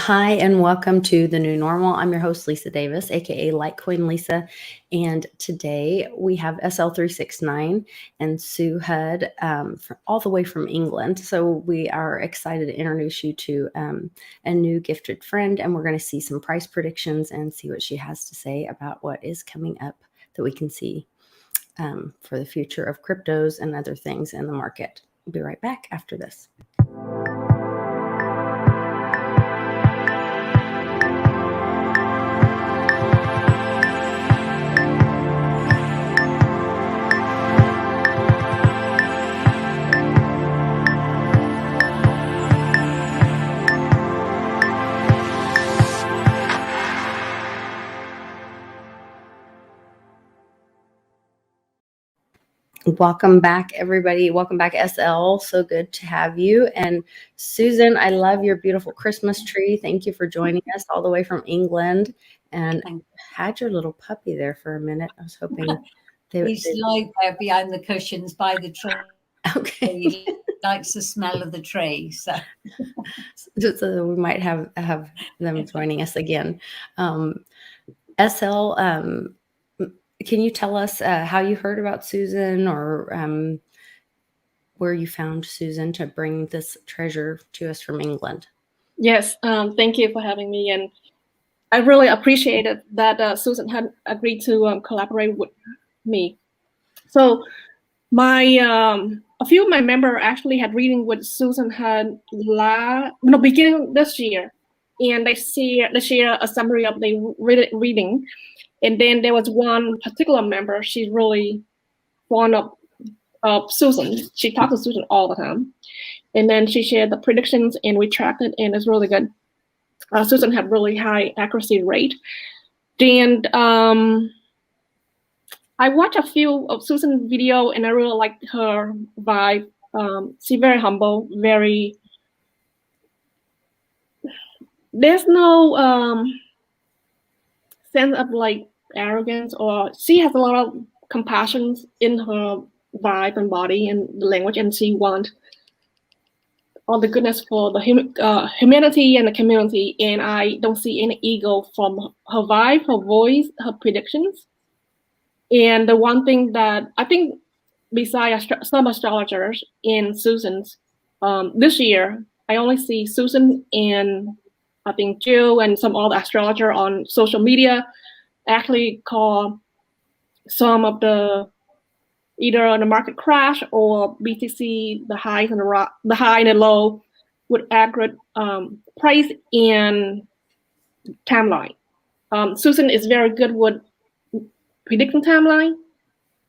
Hi, and welcome to The New Normal. I'm your host, Lisa Davis, aka Litecoin Lisa. And today we have SL369 and Sue Hudd all the way from England. So we are excited to introduce you to a new gifted friend, and we're going to see some price predictions and see what she has to say about what is coming up that we can see for the future of cryptos and other things in the market. We'll be right back after this. Welcome back, everybody. Welcome back, SL. So good to have you. And Susan, I love your beautiful Christmas tree. Thank you for joining us all the way from England. And I had your little puppy there for a minute. I was hoping he's lying there behind the cushions by the tree. Okay. He likes the smell of the tree. So we might have them joining us again. SL, can you tell us how you heard about Susan, or where you found Susan to bring this treasure to us from England? Yes, thank you for having me. And I really appreciated that Susan had agreed to collaborate with me. So a few of my members actually had reading with Susan had beginning this year, and they share a summary of their reading. And then there was one particular member, she's really fond of Susan. She talks to Susan all the time. And then she shared the predictions, and we tracked it, and it's really good. Susan had really high accuracy rate. And I watched a few of Susan's video, and I really liked her vibe. She's very humble, there's no sense of like arrogance, or she has a lot of compassion in her vibe and body and the language, and she wants all the goodness for the humanity and the community. And I don't see any ego from her vibe, her voice, her predictions. And the one thing that I think, besides some astrologers and Susan's, this year I only see Susan and I think Jill and some other astrologer on social media actually call some of either the market crash or BTC, the highs and the high and the low, with accurate price and timeline. Susan is very good with predicting timeline,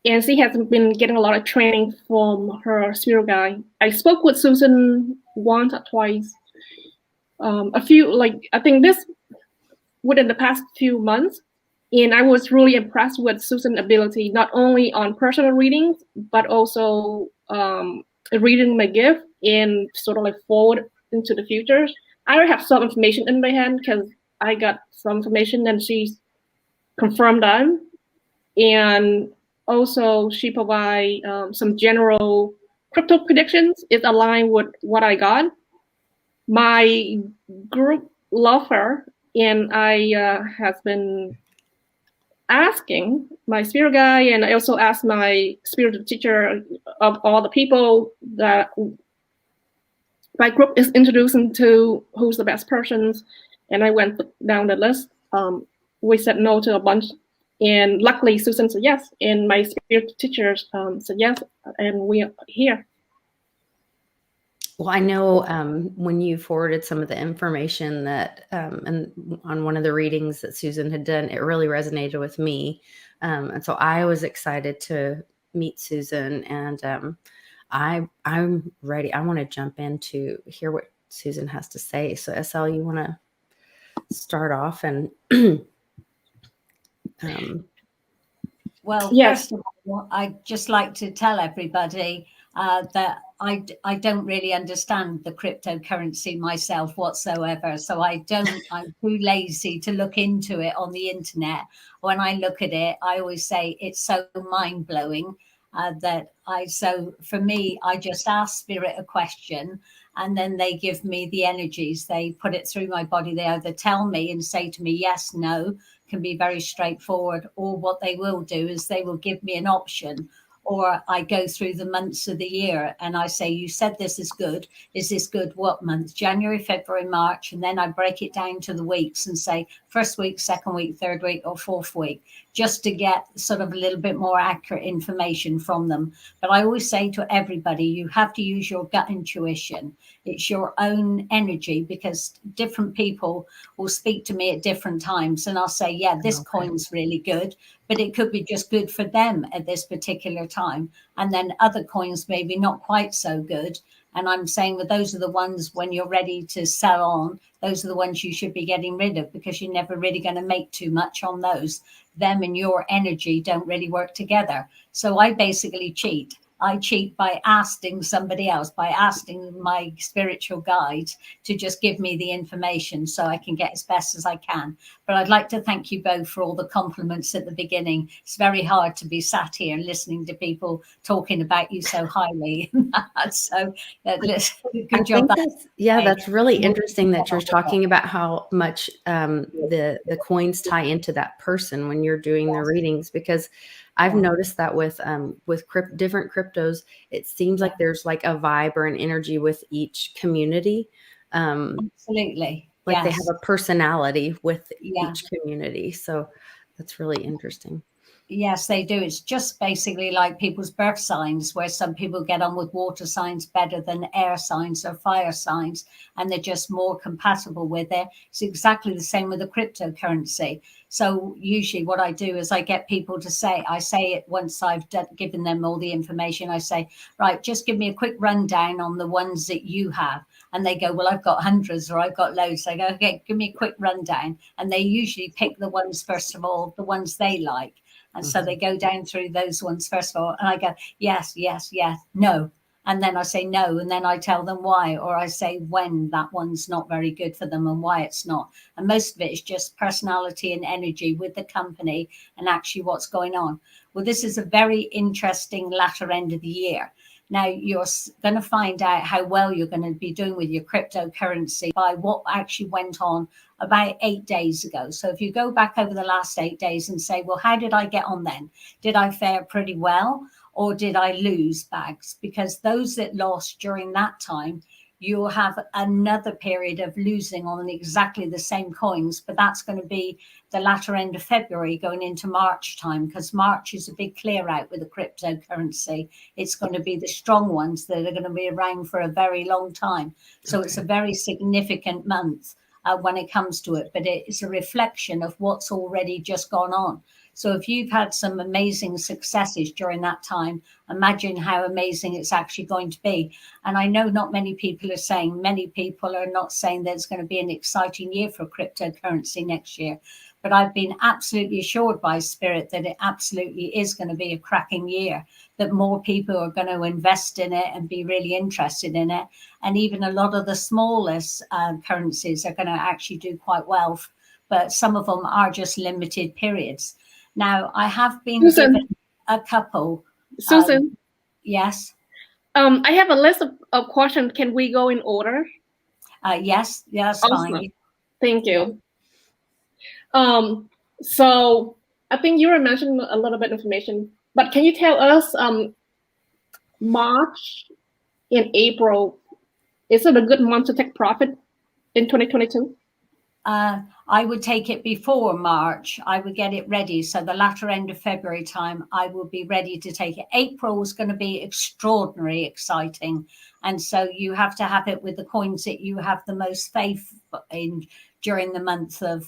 and she has been getting a lot of training from her spirit guide. I spoke with Susan once or twice. I think this within the past few months, and I was really impressed with Susan's ability, not only on personal readings, but also reading my gift and sort of like forward into the future. I already have some information in my hand because I got some information and she's confirmed them. And also she provide some general crypto predictions. It's aligned with what I got. My group love her, and I has been asking my spirit guide, and I also asked my spiritual teacher of all the people that my group is introducing to, who's the best persons, and I went down the list. We said no to a bunch, and luckily Susan said yes, and my spiritual teachers said yes, and we are here. Well, I know when you forwarded some of the information that and on one of the readings that Susan had done, it really resonated with me. And so I was excited to meet Susan, and I'm ready. I want to jump in to hear what Susan has to say. So SL, you want to start off and well, yes. First of all, I'd just like to tell everybody that I don't really understand the cryptocurrency myself whatsoever. So I'm too lazy to look into it on the internet. When I look at it, I always say it's so mind blowing. So for me, I just ask spirit a question, and then they give me the energies. They put it through my body. They either tell me and say to me, yes, no, can be very straightforward, or what they will do is they will give me an option. Or I go through the months of the year and I say, you said this is good. Is this good? What month? January, February, March. And then I break it down to the weeks and say first week, second week, third week, or fourth week, just to get sort of a little bit more accurate information from them. But I always say to everybody, you have to use your gut intuition. It's your own energy, because different people will speak to me at different times and I'll say, yeah, this coin's really good, but it could be just good for them at this particular time. And then other coins maybe not quite so good. And I'm saying, well, those are the ones when you're ready to sell on, those are the ones you should be getting rid of, because you're never really going to make too much on those. Them and your energy don't really work together. So I basically cheat. I cheat by asking somebody else, by asking my spiritual guides to just give me the information so I can get as best as I can. But I'd like to thank you both for all the compliments at the beginning. It's very hard to be sat here and listening to people talking about you so highly. So good job. That's really interesting that you're talking about how much the coins tie into that person when you're doing the readings, because I've noticed that with different cryptos, it seems like there's like a vibe or an energy with each community. Absolutely. Like they have a personality with each community. So that's really interesting. Yes, they do. It's just basically like people's birth signs, where some people get on with water signs better than air signs or fire signs, and they're just more compatible with it. It's exactly the same with the cryptocurrency. So usually what I do is I get people to say, I say it once I've given them all the information. I say, right, just give me a quick rundown on the ones that you have. And they go, well, I've got hundreds or I've got loads. I go, okay, give me a quick rundown. And they usually pick the ones, first of all, the ones they like. And so they go down through those ones first of all, and I go, yes, yes, yes, no. And then I say no, and then I tell them why, or I say when that one's not very good for them and why it's not. And most of it is just personality and energy with the company and actually what's going on. Well, this is a very interesting latter end of the year. Now, you're going to find out how well you're going to be doing with your cryptocurrency by what actually went on about 8 days ago. So if you go back over the last 8 days and say, well, how did I get on then? Did I fare pretty well, or did I lose bags? Because those that lost during that time, you'll have another period of losing on exactly the same coins, but that's going to be the latter end of February going into March time, because March is a big clear out with the cryptocurrency. It's going to be the strong ones that are going to be around for a very long time. So it's a very significant month when it comes to it, but it's a reflection of what's already just gone on. So if you've had some amazing successes during that time, imagine how amazing it's actually going to be. And I know not many people are not saying there's going to be an exciting year for cryptocurrency next year. But I've been absolutely assured by Spirit that it absolutely is going to be a cracking year, that more people are going to invest in it and be really interested in it. And even a lot of the smallest currencies are going to actually do quite well. But some of them are just limited periods. Now, I have been given a couple. Susan? Yes? I have a list of questions. Can we go in order? Yes, that's awesome. Fine. Thank you. So I think you were mentioning a little bit of information, but can you tell us March and April, is it a good month to take profit in 2022? I would take it before March. I would get it ready. So the latter end of February time, I will be ready to take it. April is going to be extraordinarily exciting. And so you have to have it with the coins that you have the most faith in during the month of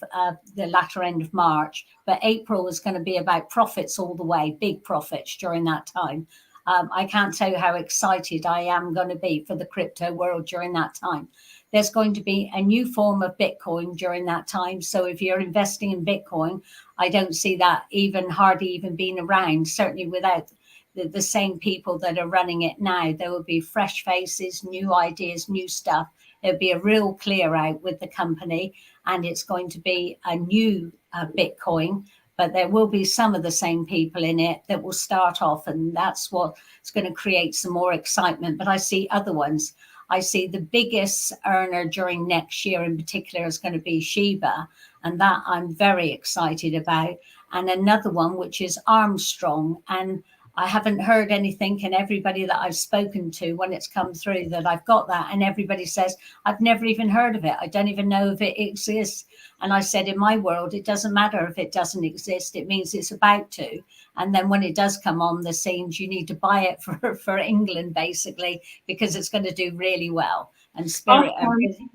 the latter end of March. But April is going to be about profits all the way, big profits during that time. I can't tell you how excited I am going to be for the crypto world during that time. There's going to be a new form of Bitcoin during that time. So if you're investing in Bitcoin, I don't see that hardly even being around, certainly without the same people that are running it now. There will be fresh faces, new ideas, new stuff. It'll be a real clear out with the company, and it's going to be a new Bitcoin. but there will be some of the same people in it that will start off, and that's what's going to create some more excitement. But I see other ones. I see the biggest earner during next year in particular is going to be Shiba, and that I'm very excited about. And another one, which is Armstrong. And I haven't heard anything, and everybody that I've spoken to when it's come through that I've got that, and everybody says, I've never even heard of it. I don't even know if it exists. And I said, in my world, it doesn't matter if it doesn't exist. It means it's about to. And then when it does come on the scenes, you need to buy it for England, basically, because it's going to do really well. And Spirit are really,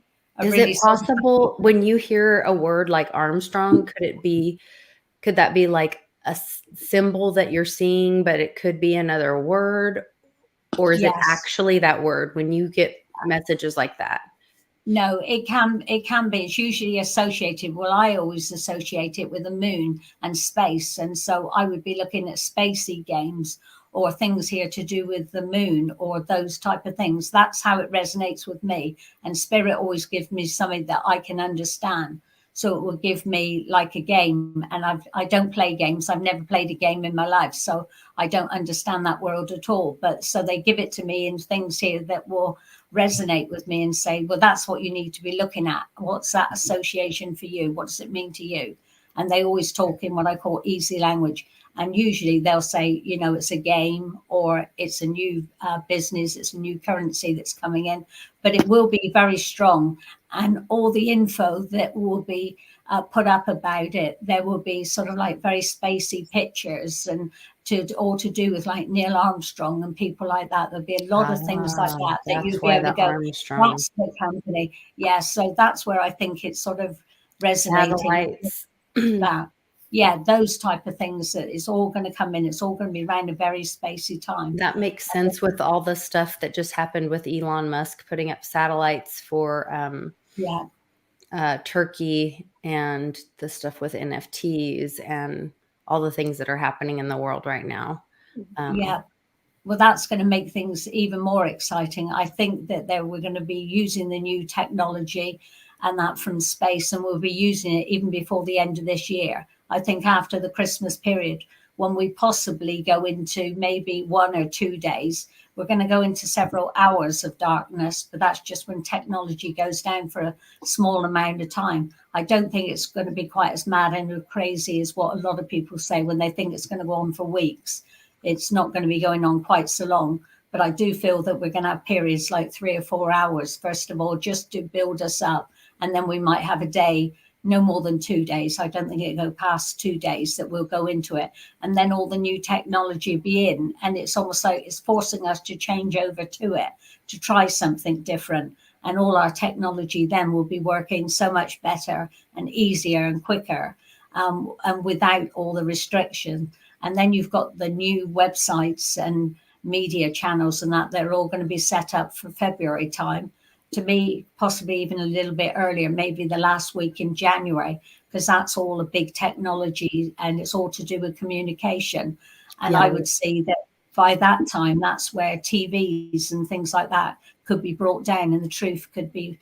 is it possible when you hear a word like Armstrong, could that be like a symbol that you're seeing, but it could be another word? Or is it actually that word when you get messages like that? No, it can be. It's usually associated. Well, I always associate it with the moon and space. And so I would be looking at spacey games or things here to do with the moon or those type of things. That's how it resonates with me. And Spirit always gives me something that I can understand. So it will give me like a game. And I don't play games. I've never played a game in my life. So I don't understand that world at all. But so they give it to me in things here that will resonate with me and say, well, that's what you need to be looking at. What's that association for you? What does it mean to you? And they always talk in what I call easy language. And usually they'll say, you know, it's a game or it's a new business, it's a new currency that's coming in, but it will be very strong. And all the info that will be put up about it, there will be sort of like very spacey pictures and all to do with like Neil Armstrong and people like that. There'll be a lot of things like that you'll be able to go, Armstrong. That's the company. Yeah, so that's where I think it's sort of resonating. That. Yeah, those type of things, that it's all going to come in. It's all going to be around a very spacey time. That makes sense with all the stuff that just happened with Elon Musk putting up satellites for Turkey and the stuff with NFTs and all the things that are happening in the world right now. Well, that's going to make things even more exciting. I think that we're going to be using the new technology and that from space, and we'll be using it even before the end of this year. I think after the Christmas period, when we possibly go into maybe 1 or 2 days, we're going to go into several hours of darkness, but that's just when technology goes down for a small amount of time. I don't think it's going to be quite as mad and crazy as what a lot of people say when they think it's going to go on for weeks. It's not going to be going on quite so long, but I do feel that we're going to have periods like 3 or 4 hours, first of all, just to build us up. And then we might have a day, no more than 2 days. I don't think it'll go past 2 days that we'll go into it. And then all the new technology will be in. And it's almost like it's forcing us to change over to it, to try something different. And all our technology then will be working so much better and easier and quicker, and without all the restriction. And then you've got the new websites and media channels and that they're all going to be set up for February time. To me, possibly even a little bit earlier, maybe the last week in January, because that's all a big technology and it's all to do with communication. And I would see that by that time, that's where TVs and things like that could be brought down and the truth could be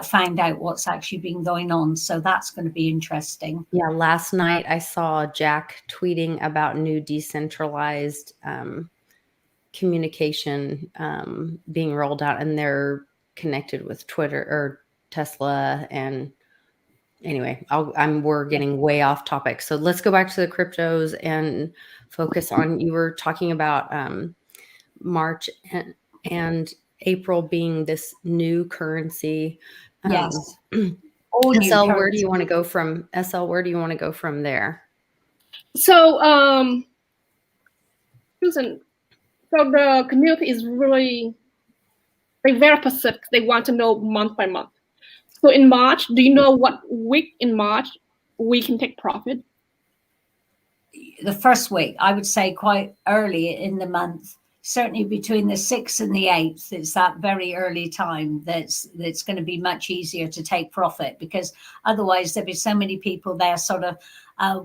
found out what's actually been going on. So that's going to be interesting. Yeah, last night I saw Jack tweeting about new decentralized communication being rolled out, and they're connected with Twitter or Tesla. And anyway, we're getting way off topic. So let's go back to the cryptos and focus on, you were talking about March and April being this new currency. Yes. SL, where do you want to go from SL? Where do you want to go from there? So, Susan, so the community is really, they're very specific. They want to know month by month. So in March, do you know what week in March we can take profit? The first week, I would say quite early in the month, certainly between the 6th and the 8th. It's that very early time that's going to be much easier to take profit, because otherwise there'll be so many people there sort of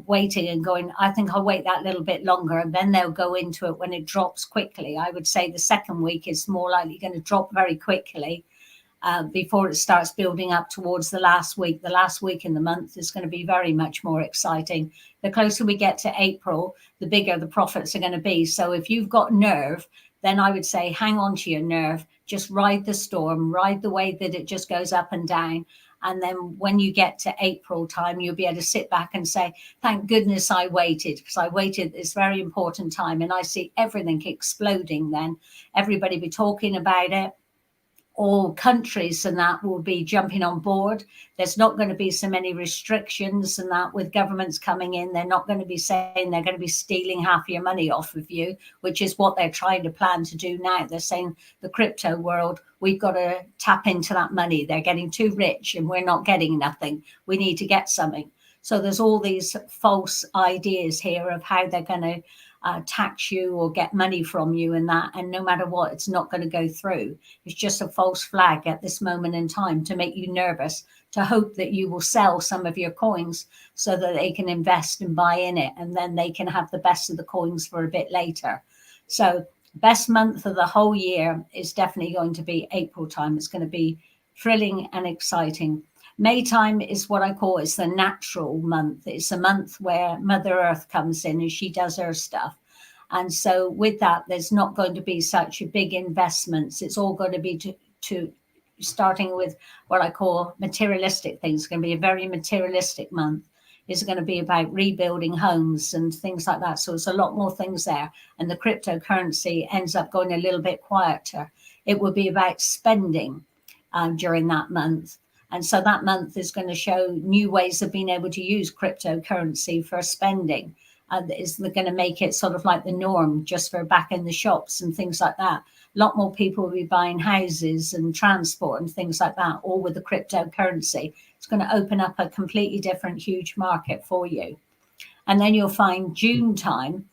waiting and going, I think I'll wait that little bit longer, and then they'll go into it when it drops quickly. I would say the second week is more likely going to drop very quickly. before it starts building up towards the last week. The last week in the month is going to be very much more exciting. The closer we get to April, the bigger the profits are going to be. So if you've got nerve, then I would say hang on to your nerve, just ride the storm, ride the way that it just goes up and down. And then when you get to April time, you'll be able to sit back and say, thank goodness I waited, because I waited this very important time. And I see everything exploding then. Everybody be talking about it. All countries and that will be jumping on board. There's not going to be so many restrictions and that with governments coming in. They're not going to be saying they're going to be stealing half your money off of you, which is what they're trying to plan to do now. They're saying the crypto world, we've got to tap into that money. They're getting too rich and we're not getting nothing. We need to get something. So there's all these false ideas here of how they're going to tax you or get money from you and that. And no matter what, it's not going to go through. It's just a false flag at this moment in time to make you nervous, to hope that you will sell some of your coins so that they can invest and buy in it. And then they can have the best of the coins for a bit later. So best month of the whole year is definitely going to be April time. It's going to be thrilling and exciting. May time is what I call it's the natural month. It's a month where Mother Earth comes in and she does her stuff. And so with that, there's not going to be such a big investments. It's all going to be to starting with what I call materialistic things. It's going to be a very materialistic month. It's going to be about rebuilding homes and things like that. So it's a lot more things there. And the cryptocurrency ends up going a little bit quieter. It will be about spending during that month. And so that month is going to show new ways of being able to use cryptocurrency for spending. Is going to make it sort of like the norm just for back in the shops and things like that. A lot more people will be buying houses and transport and things like that, all with the cryptocurrency. It's going to open up a completely different, huge market for you. And then you'll find June time.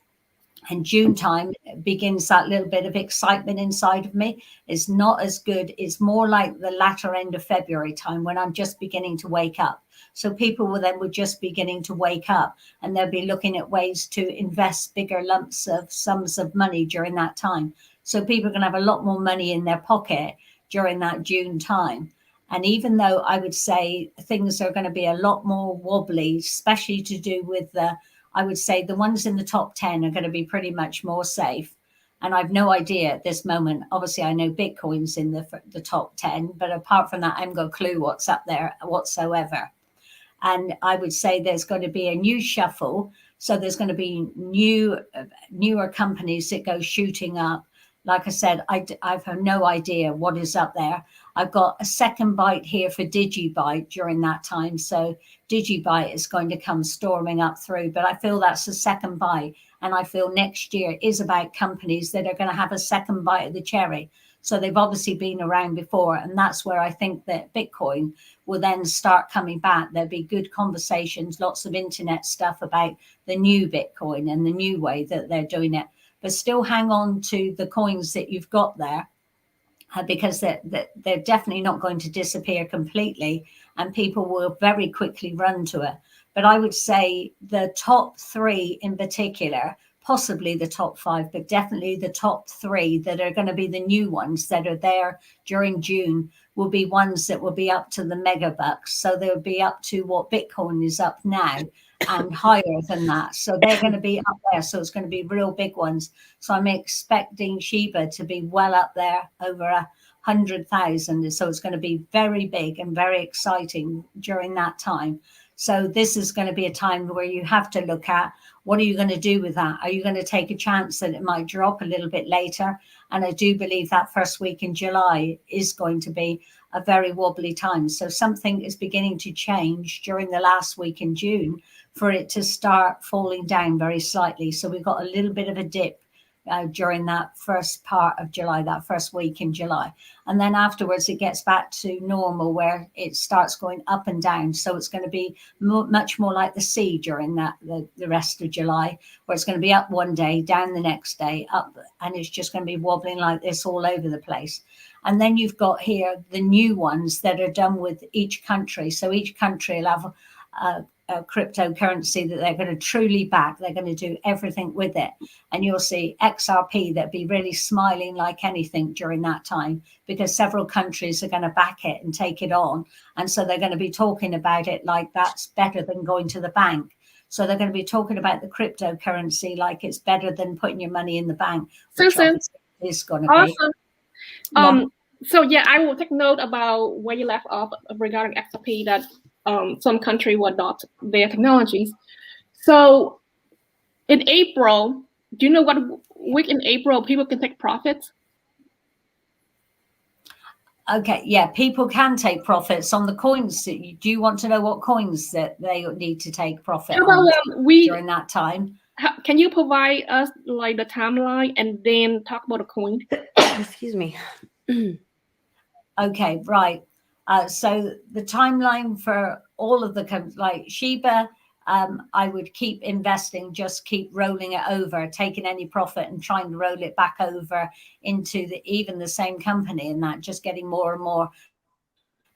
And June time begins that little bit of excitement inside of me. It's not as good. It's more like the latter end of February time when I'm just beginning to wake up. So people will then just beginning to wake up and they'll be looking at ways to invest bigger lumps of sums of money during that time. So people are going to have a lot more money in their pocket during that June time. And even though I would say things are going to be a lot more wobbly, especially to do with I would say the ones in the top 10 are going to be pretty much more safe. And I've no idea at this moment. Obviously, I know Bitcoin's in the top 10, but apart from that, I haven't got a clue what's up there whatsoever. And I would say there's going to be a new shuffle. So there's going to be newer companies that go shooting up. Like I said, I've no idea what is up there. I've got a second bite here for DigiByte during that time. So DigiByte is going to come storming up through, but I feel that's the second bite. And I feel next year is about companies that are going to have a second bite of the cherry. So they've obviously been around before. And that's where I think that Bitcoin will then start coming back. There'll be good conversations, lots of internet stuff about the new Bitcoin and the new way that they're doing it. But still hang on to the coins that you've got there because they're definitely not going to disappear completely and people will very quickly run to it. But I would say the top three in particular, possibly the top five, but definitely the top three that are going to be the new ones that are there during June will be ones that will be up to the megabucks. So they'll be up to what Bitcoin is up now and higher than that. So they're going to be up there. So it's going to be real big ones. So I'm expecting Shiba to be well up there over 100,000. So it's going to be very big and very exciting during that time. So this is going to be a time where you have to look at what are you going to do with that? Are you going to take a chance that it might drop a little bit later? And I do believe that first week in July is going to be a very wobbly time. So something is beginning to change during the last week in June for it to start falling down very slightly. So we've got a little bit of a dip during that first part of July, that first week in July. And then afterwards, it gets back to normal where it starts going up and down. So it's going to be much more like the sea during the rest of July, where it's going to be up one day, down the next day, up, and it's just going to be wobbling like this all over the place. And then you've got here the new ones that are done with each country. So each country will have cryptocurrency that they're going to truly back. They're going to do everything with it. And you'll see XRP that be really smiling like anything during that time, because several countries are going to back it and take it on. And so they're going to be talking about it like that's better than going to the bank. So they're going to be talking about the cryptocurrency like it's better than putting your money in the bank, which is going to awesome. be. Yeah. So yeah, I will take note about where you left off regarding XRP, that some country will adopt their technologies. So in April, do you know what week in April people can take profits? Okay, yeah, people can take profits on the coins. Do you want to know what coins that they need to take profit on during that time? Can you provide us like the timeline and then talk about the coin? Excuse me. Okay, right. So the timeline for all of the, like Shiba, I would keep investing, just keep rolling it over, taking any profit and trying to roll it back over into even the same company, and that just getting more and more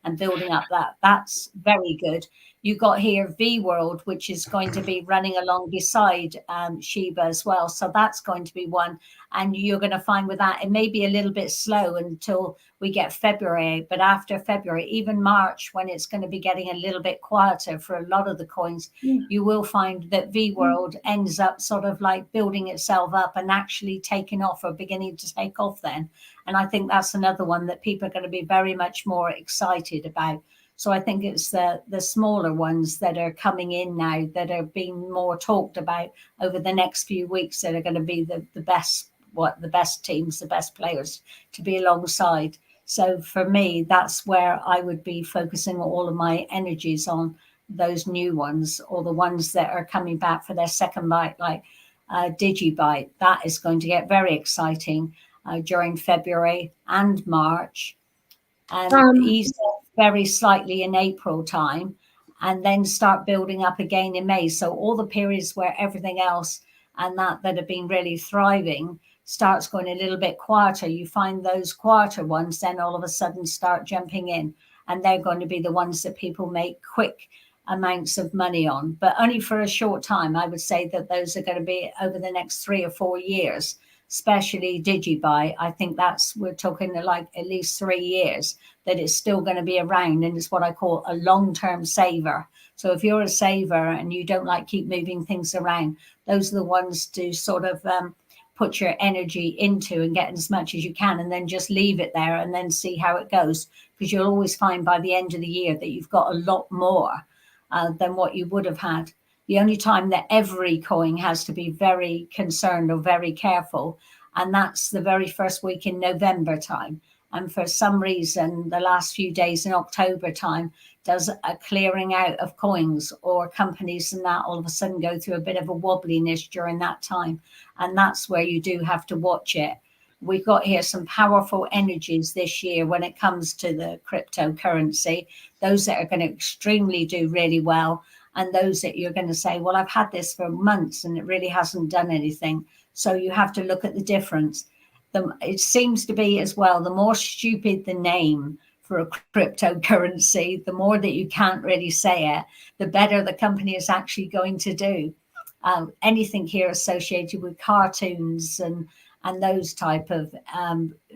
and building up that. That's very good. You got here V World, which is going to be running along beside Shiba as well. So that's going to be one. And you're going to find with that, it may be a little bit slow until we get February. But after February, even March, when it's going to be getting a little bit quieter for a lot of the coins, you will find that V World ends up sort of like building itself up and actually taking off or beginning to take off then. And I think that's another one that people are going to be very much more excited about. So I think it's the smaller ones that are coming in now that are being more talked about over the next few weeks that are going to be the best teams, the best players to be alongside. So for me, that's where I would be focusing all of my energies on, those new ones, or the ones that are coming back for their second bite, like DigiByte. That is going to get very exciting during February and March, and ease off very slightly in April time, and then start building up again in May. So all the periods where everything else and that have been really thriving starts going a little bit quieter. You find those quieter ones then all of a sudden start jumping in, and they're going to be the ones that people make quick amounts of money on, but only for a short time. I would say that those are going to be over the next 3 or 4 years, especially DigiByte. I think we're talking like at least 3 years that it's still going to be around, and it's what I call a long-term saver. So if you're a saver and you don't like keep moving things around, those are the ones to sort of put your energy into and get as much as you can, and then just leave it there and then see how it goes, because you'll always find by the end of the year that you've got a lot more than what you would have had. The only time that every coin has to be very concerned or very careful, and that's the very first week in November time. And for some reason, the last few days in October time does a clearing out of coins, or companies and that all of a sudden go through a bit of a wobbliness during that time. And that's where you do have to watch it. We've got here some powerful energies this year when it comes to the cryptocurrency, those that are going to extremely do really well, and those that you're going to say, well, I've had this for months and it really hasn't done anything. So you have to look at the difference. It seems to be as well, the more stupid the name for a cryptocurrency, the more that you can't really say it, the better the company is actually going to do. Anything here associated with cartoons and those type of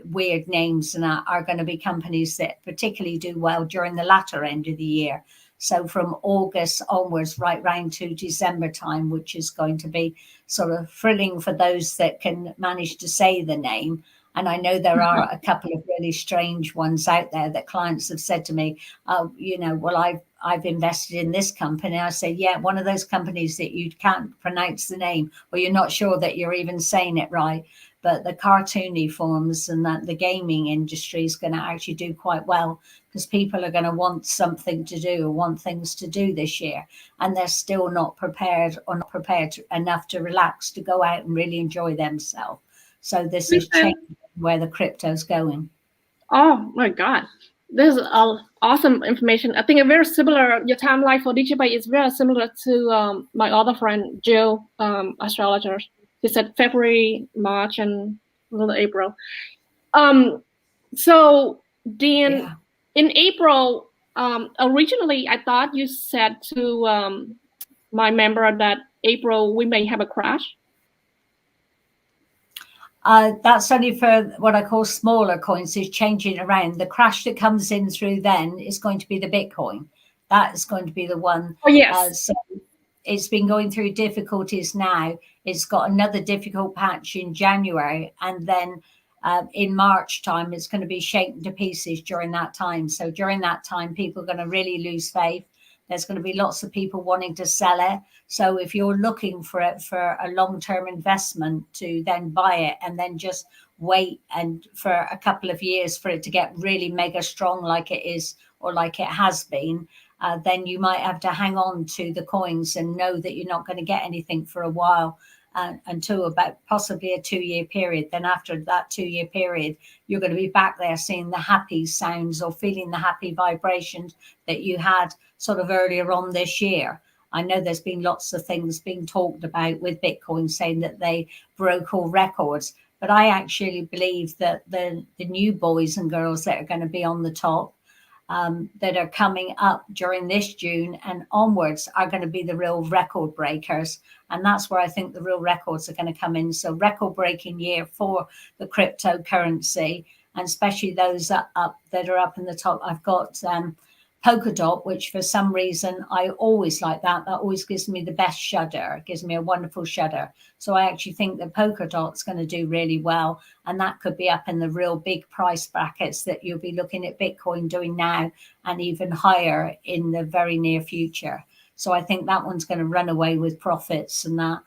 weird names and are going to be companies that particularly do well during the latter end of the year. So from August onwards, right round to December time, which is going to be sort of thrilling for those that can manage to say the name. And I know there are a couple of really strange ones out there that clients have said to me, oh, well, I've invested in this company. I say, yeah, one of those companies that you can't pronounce the name, or you're not sure that you're even saying it right. But the cartoony forms and that the gaming industry is going to actually do quite well, because people are going to want something to do or want things to do this year, and they're still not prepared or not prepared enough to relax, to go out and really enjoy themselves. So this is changing where the crypto's going. Oh my God. This is awesome information. I think it's very similar. Your timeline for DigiByte is very similar to my other friend, Jill, astrologer. He said February, March, and a little April. So then in April, originally I thought you said to my member that April we may have a crash? That's only for what I call smaller coins, is changing around. The crash that comes in through then is going to be the Bitcoin. That is going to be the one. Oh, yes. So it's been going through difficulties now. It's got another difficult patch in January. And then in March time, it's going to be shaken to pieces during that time. So during that time, people are going to really lose faith. There's going to be lots of people wanting to sell it. So if you're looking for it for a long-term investment to then buy it and then just wait and for a couple of years for it to get really mega strong like it is or like it has been, then you might have to hang on to the coins and know that you're not going to get anything for a while. Until about possibly a 2-year period. Then after that 2-year period, you're going to be back there seeing the happy sounds or feeling the happy vibrations that you had sort of earlier on this year. I know there's been lots of things being talked about with Bitcoin saying that they broke all records, but I actually believe that the new boys and girls that are going to be on the top, that are coming up during this June and onwards are going to be the real record breakers. And that's where I think the real records are going to come in. So record breaking year for the cryptocurrency, and especially those that are up in the top. I've got Polkadot, which for some reason I always like that. That always gives me the best shudder. It gives me a wonderful shudder. So I actually think that Polkadot's going to do really well. And that could be up in the real big price brackets that you'll be looking at Bitcoin doing now and even higher in the very near future. So I think that one's going to run away with profits and that.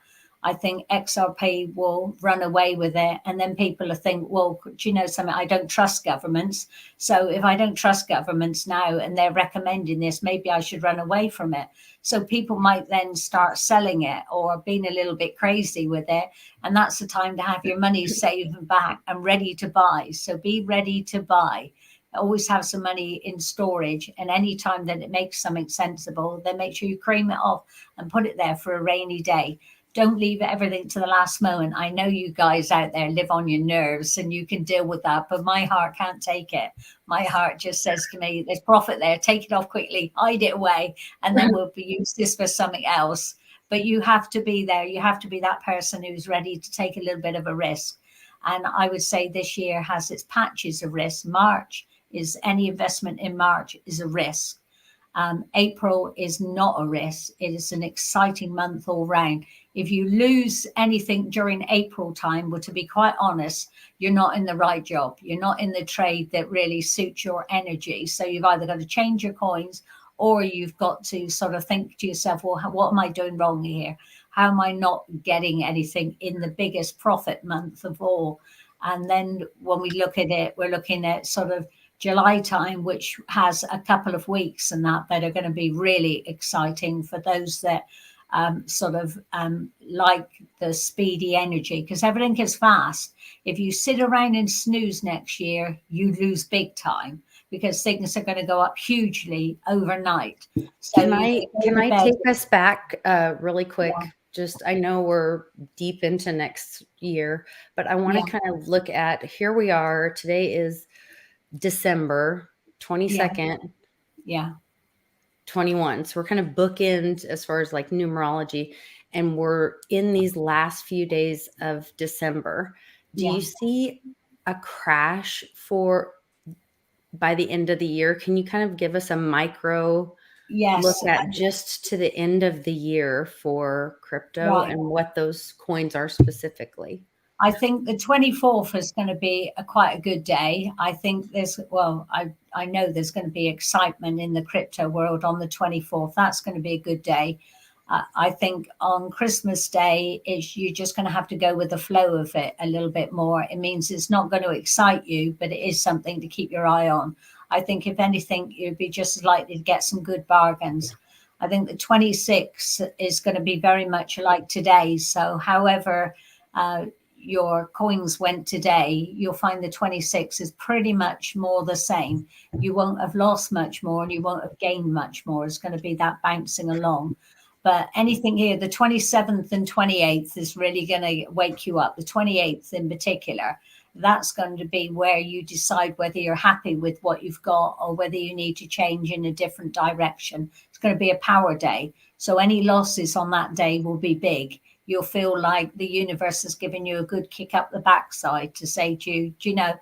I think XRP will run away with it. And then people will think, well, do you know something? I don't trust governments. So if I don't trust governments now and they're recommending this, maybe I should run away from it. So people might then start selling it or being a little bit crazy with it. And that's the time to have your money saved back and ready to buy. So be ready to buy. Always have some money in storage, and any time that it makes something sensible, then make sure you cream it off and put it there for a rainy day. Don't leave everything to the last moment. I know you guys out there live on your nerves and you can deal with that, but my heart can't take it. My heart just says to me, there's profit there, take it off quickly, hide it away, and then we'll use this for something else. But you have to be there. You have to be that person who's ready to take a little bit of a risk. And I would say this year has its patches of risk. March is any investment in March is a risk. April is not a risk. It is an exciting month all round. If you lose anything during April time, well, to be quite honest, you're not in the right job. You're not in the trade that really suits your energy. So you've either got to change your coins or you've got to sort of think to yourself, well, what am I doing wrong here? How am I not getting anything in the biggest profit month of all? And then when we look at it, we're looking at sort of July time, which has a couple of weeks and that are going to be really exciting for those that like the speedy energy, because everything is fast. If you sit around and snooze next year, you lose big time because things are going to go up hugely overnight. So can I take us back really quick? Yeah. Just, I know we're deep into next year, but I want to kind of look at, here we are. Today is December 22nd. Yeah. 21. So we're kind of bookend as far as like numerology, and we're in these last few days of December. Do you see a crash by the end of the year? Can you kind of give us a micro look at just to the end of the year for crypto and what those coins are specifically? I think the 24th is going to be quite a good day. I think I know there's going to be excitement in the crypto world on the 24th. That's going to be a good day. I think on Christmas Day, you're just going to have to go with the flow of it a little bit more. It means it's not going to excite you, but it is something to keep your eye on. I think if anything, you'd be just as likely to get some good bargains. I think the 26th is going to be very much like today. So however, your coins went today, you'll find the 26 is pretty much more the same. You won't have lost much more and you won't have gained much more. It's going to be that bouncing along. But anything here, the 27th and 28th is really going to wake you up. The 28th in particular that's going to be where you decide whether you're happy with what you've got or whether you need to change in a different direction. It's going to be a power day. So any losses on that day will be big. You'll feel like the universe has given you a good kick up the backside to say to you, do you know,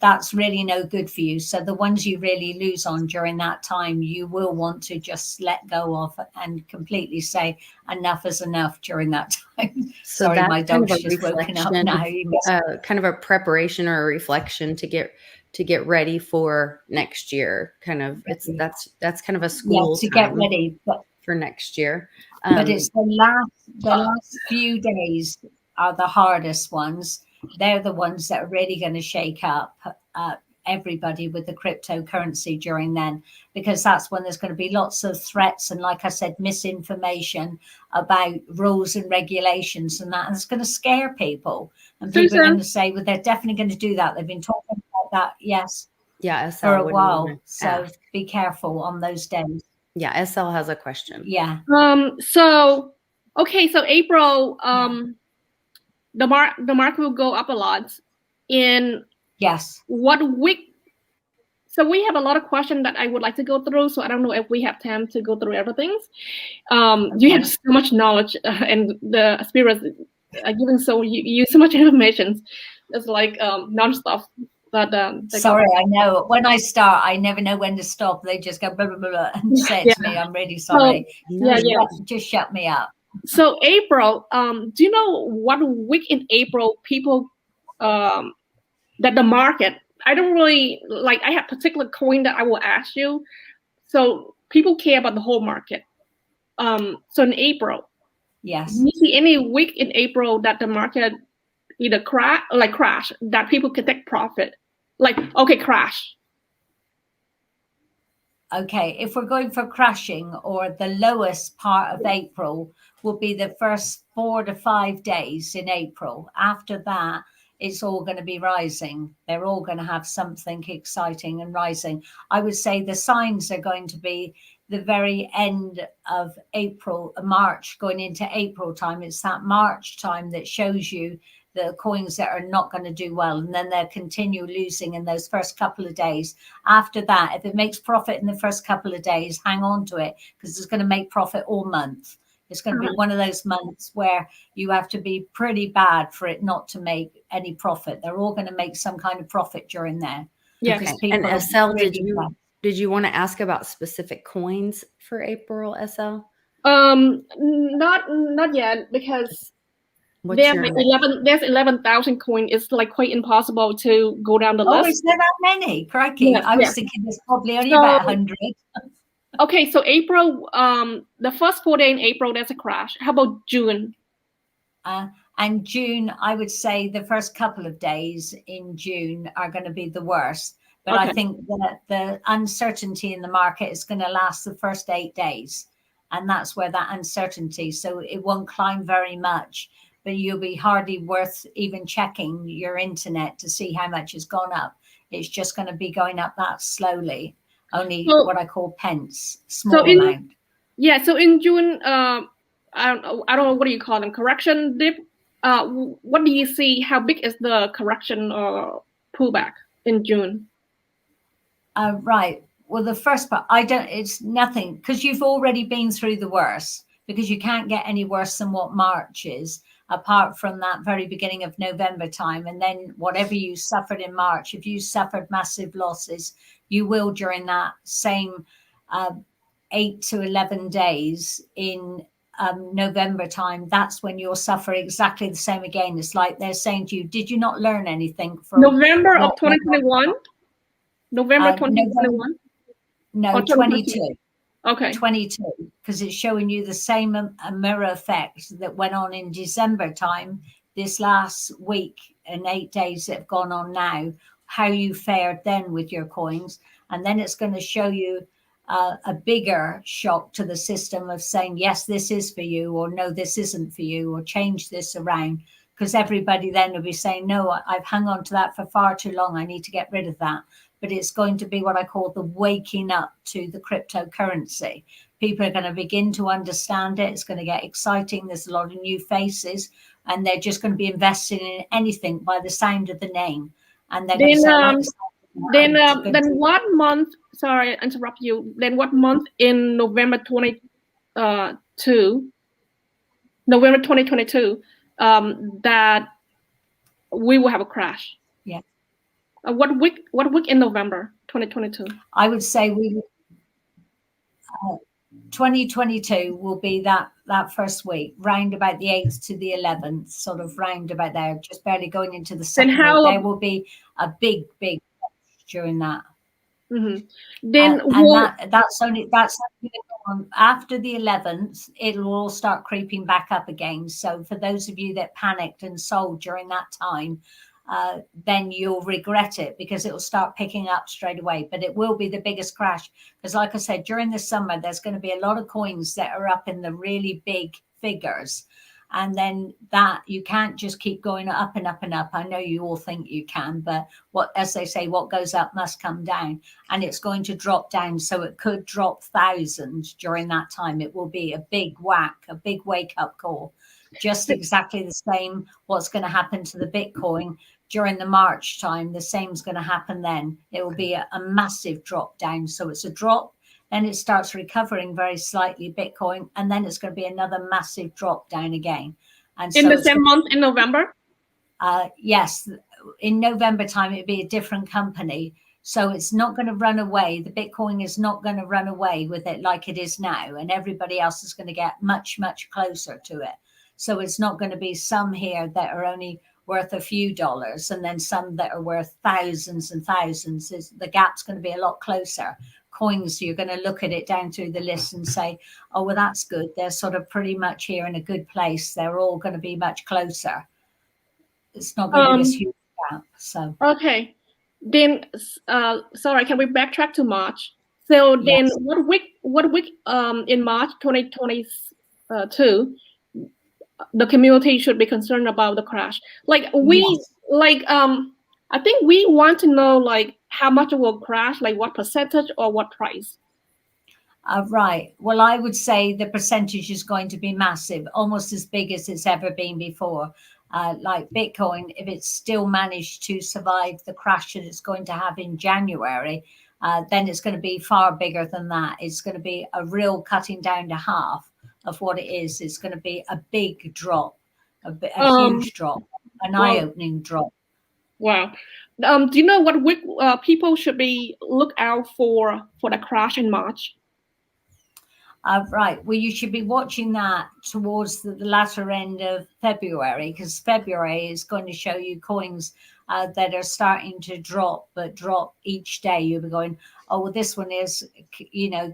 that's really no good for you. So the ones you really lose on during that time, you will want to just let go of and completely say enough is enough during that time. So Sorry, that's my kind of dog's a just woken up reflection, now. kind of a preparation or a reflection to get ready for next year. Kind of, that's kind of a school to time get ready, but for next year. but it's the last few days are the hardest ones. They're the ones that are really going to shake up everybody with the cryptocurrency during then, because that's when there's going to be lots of threats and, like I said, misinformation about rules and regulations and that, and it's going to scare people. And people are going to say, well, they're definitely going to do that. They've been talking about that, yes, for a while. So be careful on those days. Yeah, SL has a question. Yeah. So April, the market will go up a lot. In what week? So we have a lot of questions that I would like to go through. So I don't know if we have time to go through everything. You have so much knowledge, and the spirits are giving you so much information. It's like nonstop. But sorry, I know when I start, I never know when to stop. They just go blah blah blah and say it to me. I'm really sorry. Just shut me up. So April, do you know what week in April people that the market? I don't really like. I have particular coin that I will ask you. So people care about the whole market. So in April, yes, do you see any week in April that the market either crash that people can take profit? Like, okay, crash. Okay, if we're going for crashing, or the lowest part of April will be the first 4 to 5 days in April. After that, it's all going to be rising. They're all going to have something exciting and rising. I would say the signs are going to be the very end of April, March, going into April time. It's that March time that shows you the coins that are not going to do well, and then they'll continue losing in those first couple of days. After that, if it makes profit in the first couple of days, hang on to it, because it's going to make profit all month. It's going to be one of those months where you have to be pretty bad for it not to make any profit. They're all going to make some kind of profit during there. Yeah. Okay. And SL, did you want to ask about specific coins for April, SL? Not yet, because there's 11,000 coins. It's like quite impossible to go down the list. Oh, is there that many? Crikey. I was thinking there's probably only about 100. Okay, so April, the first 4 days in April, there's a crash. How about June? And June, I would say the first couple of days in June are going to be the worst. But I think that the uncertainty in the market is going to last the first 8 days. And that's where that uncertainty, so it won't climb very much, but you'll be hardly worth even checking your internet to see how much has gone up. It's just going to be going up that slowly. Only what I call pence, small amount. Yeah, so in June, I don't know, what do you call them? Correction dip? What do you see? How big is the correction or pullback in June? Right. Well, the first part, it's nothing, because you've already been through the worst, because you can't get any worse than what March is, apart from that very beginning of November time. And then whatever you suffered in March, if you suffered massive losses, you will during that same 8 to 11 days in November time. That's when you'll suffer exactly the same again. It's like they're saying to you, did you not learn anything from November of 2021? November 2021? No, 22. Okay. 22, because it's showing you the same mirror effect that went on in December time, this last week and 8 days that have gone on now, how you fared then with your coins. And then it's going to show you a bigger shock to the system of saying, yes, this is for you, or no, this isn't for you, or change this around. Because everybody then will be saying, no, I've hung on to that for far too long. I need to get rid of that. But it's going to be what I call the waking up to the cryptocurrency. People are going to begin to understand it. It's going to get exciting. There's a lot of new faces. and they're just going to be investing in anything by the sound of the name. And they're Then, going to say, then what month? Sorry, I interrupt you. Then what month in November 2022, that we will have a crash? Yeah. What week in November 2022? I would say 2022 will be that first week, round about the 8th to the 11th, sort of round about there, just barely going into the second week. There will be a big during that. Mm-hmm. Then that's only after the 11th. It'll all start creeping back up again. So for those of you that panicked and sold during that time, then you'll regret it, because it will start picking up straight away. But it will be the biggest crash, because like I said, during the summer there's going to be a lot of coins that are up in the really big figures, and then that you can't just keep going up and up and up. I know you all think you can, but as they say, what goes up must come down, and it's going to drop down. So it could drop thousands during that time. It will be a big whack, a big wake up call. Just exactly the same what's going to happen to the Bitcoin during the March time. The same is going to happen then. It will be a massive drop down. So it's a drop, then it starts recovering very slightly, Bitcoin, and then it's going to be another massive drop down again. And in the same month in November? Yes, in November time, it'd be a different company. So it's not going to run away. The Bitcoin is not going to run away with it like it is now. And everybody else is going to get much, much closer to it. So it's not going to be some here that are only worth a few dollars and then some that are worth thousands and thousands. The gap's going to be a lot closer. Coins, you're going to look at it down through the list and say, oh, well, that's good. They're sort of pretty much here in a good place. They're all going to be much closer. It's not going to be this huge gap. So okay. Then, sorry, can we backtrack to March? So then, yes. what week in March 2022, the community should be concerned about the crash? Like I think we want to know like how much it will crash, like what percentage or what price. Right. Well, I would say the percentage is going to be massive, almost as big as it's ever been before. Like Bitcoin, if it's still managed to survive the crash that it's going to have in January, then it's going to be far bigger than that. It's going to be a real cutting down to half of what it is. It's going to be a big drop, a huge drop, an eye-opening drop. Wow. Do you know what week people should be look out for the crash in March? Right. Well, you should be watching that towards the latter end of February, because February is going to show you coins that are starting to drop, but drop each day. You'll be going, oh, well, this one is,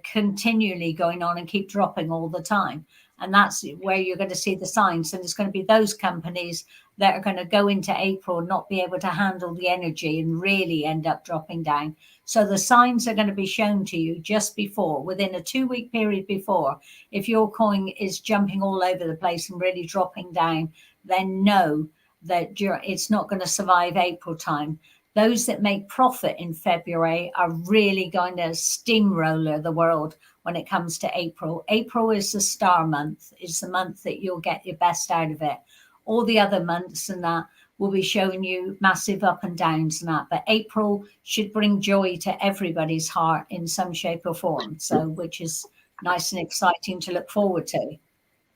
continually going on and keep dropping all the time. And that's where you're going to see the signs. And it's going to be those companies that are going to go into April and not be able to handle the energy and really end up dropping down. So the signs are going to be shown to you just before, within a 2-week period before. If your coin is jumping all over the place and really dropping down, then know that it's not going to survive April time. Those that make profit in February are really going to steamroller the world when it comes to April. April is the star month. It's the month that you'll get your best out of it. All the other months and that will be showing you massive up and downs and that. But April should bring joy to everybody's heart in some shape or form. So, which is nice and exciting to look forward to.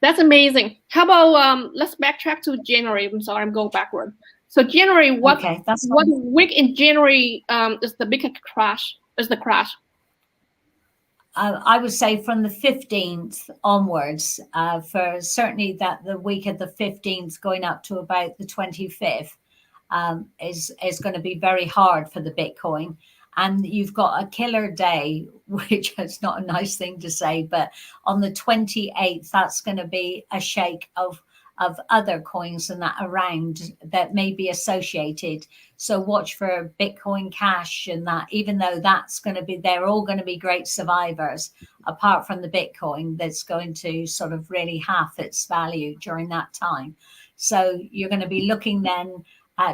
That's amazing. How about let's backtrack to January. I'm sorry, I'm going backward. So January, what week in January is the biggest crash? Is the crash? I would say from the 15th onwards, for certainly that the week of the 15th going up to about the 25th is going to be very hard for the Bitcoin. And you've got a killer day, which is not a nice thing to say, but on the 28th, that's going to be a shake of other coins and that around that may be associated. So watch for Bitcoin Cash and that, even though that's going to be, they're all going to be great survivors, apart from the Bitcoin that's going to sort of really half its value during that time. So you're going to be looking then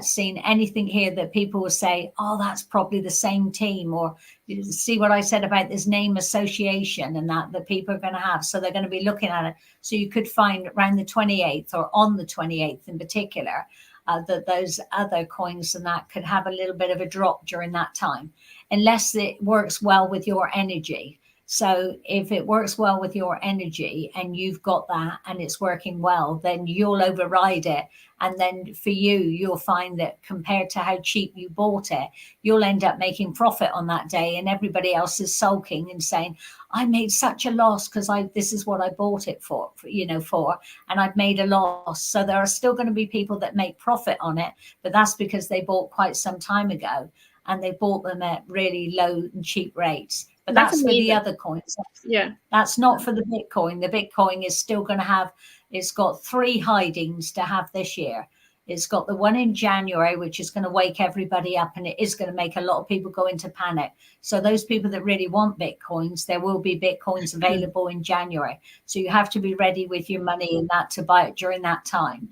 seen anything here that people will say, oh, that's probably the same team, or you see what I said about this name association and that people are going to have. So they're going to be looking at it. So you could find around the 28th or on the 28th in particular, that those other coins and that could have a little bit of a drop during that time, unless it works well with your energy. So if it works well with your energy and you've got that and it's working well, then you'll override it. And then for you, you'll find that compared to how cheap you bought it, you'll end up making profit on that day. And everybody else is sulking and saying, I made such a loss because this is what I bought it for, and I've made a loss. So there are still going to be people that make profit on it, but that's because they bought quite some time ago and they bought them at really low and cheap rates. But that's for the other coins. That's not for the Bitcoin. The Bitcoin is still going to have, it's got 3 hidings to have this year. It's got the one in January, which is going to wake everybody up, and it is going to make a lot of people go into panic. So those people that really want Bitcoins, there will be Bitcoins available in January. So you have to be ready with your money in that to buy it during that time.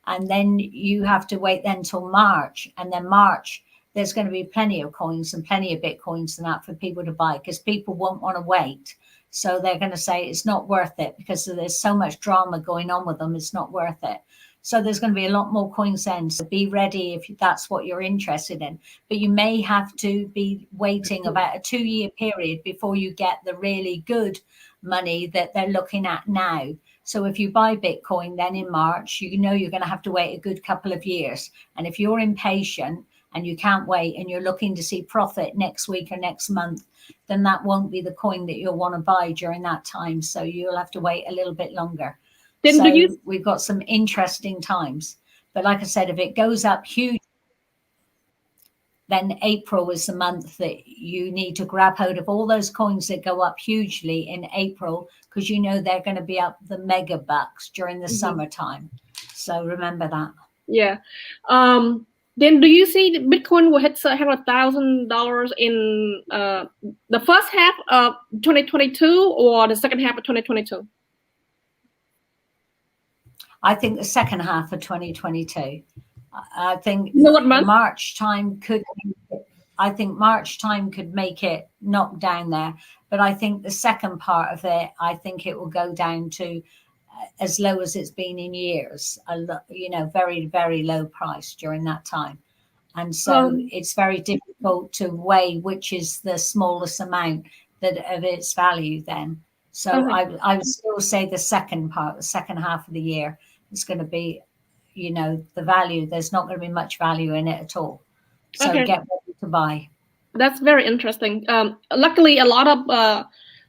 And then you have to wait then till March. And then March, there's going to be plenty of coins and plenty of Bitcoins and that for people to buy, because people won't want to wait. So they're going to say it's not worth it because there's so much drama going on with them. It's not worth it. So there's going to be a lot more coins then. So be ready if that's what you're interested in. But you may have to be waiting about a 2-year period before you get the really good money that they're looking at now. So if you buy Bitcoin then in March, you know you're going to have to wait a good couple of years. And if you're impatient and you can't wait and you're looking to see profit next week or next month, then that won't be the coin that you'll want to buy during that time. So you'll have to wait a little bit longer. Then so we've got some interesting times. But like I said, if it goes up huge, then April is the month that you need to grab hold of all those coins that go up hugely in April, because you know they're going to be up the mega bucks during the summertime. So remember that. Yeah. Then do you see the Bitcoin will hit $1,000 in the first half of 2022 or the second half of 2022? I think the second half of 2022. I think March time could make it knock down there. But I think the second part of it, I think it will go down to as low as it's been in years, very, very low price during that time. And so it's very difficult to weigh which is the smallest amount of its value then. So I would still say the second half of the year is going to be, the value. There's not going to be much value in it at all. So get ready to buy. That's very interesting. Luckily, a lot of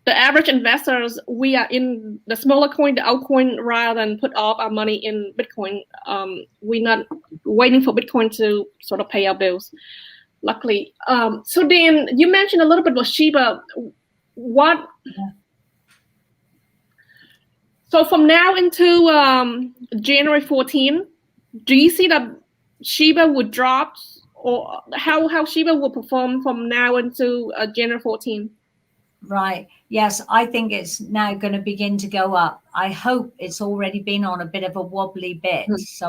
the average investors, we are in the smaller coin, the altcoin, rather than put all our money in Bitcoin. We're not waiting for Bitcoin to sort of pay our bills, luckily. So then you mentioned a little bit about Shiba. So from now into January 14, do you see that Shiba would drop, or how Shiba will perform from now into January 14? Right. Yes, I think it's now going to begin to go up. I hope it's already been on a bit of a wobbly bit. So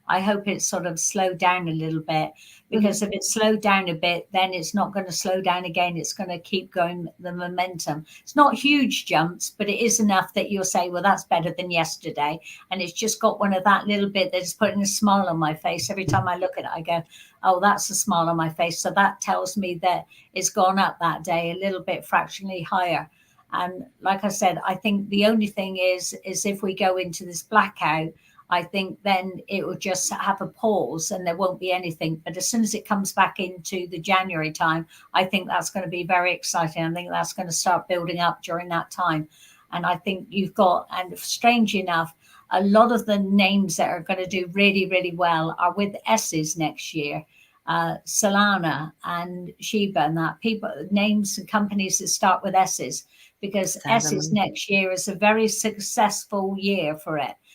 I hope it's sort of slowed down a little bit, because if it slowed down a bit, then it's not going to slow down again. It's going to keep going, the momentum. It's not huge jumps, but it is enough that you'll say, well, that's better than yesterday. And it's just got one of that little bit that's putting a smile on my face. Every time I look at it, I go, oh, that's a smile on my face. So that tells me that it's gone up that day a little bit fractionally higher. And like I said, I think the only thing is if we go into this blackout, I think then it will just have a pause and there won't be anything. But as soon as it comes back into the January time, I think that's going to be very exciting. I think that's going to start building up during that time. And I think you've got, and strange enough, a lot of the names that are going to do really, really well are with S's next year. Solana and Shiba and that, names and companies that start with S's, because S's next year is a very successful year for it.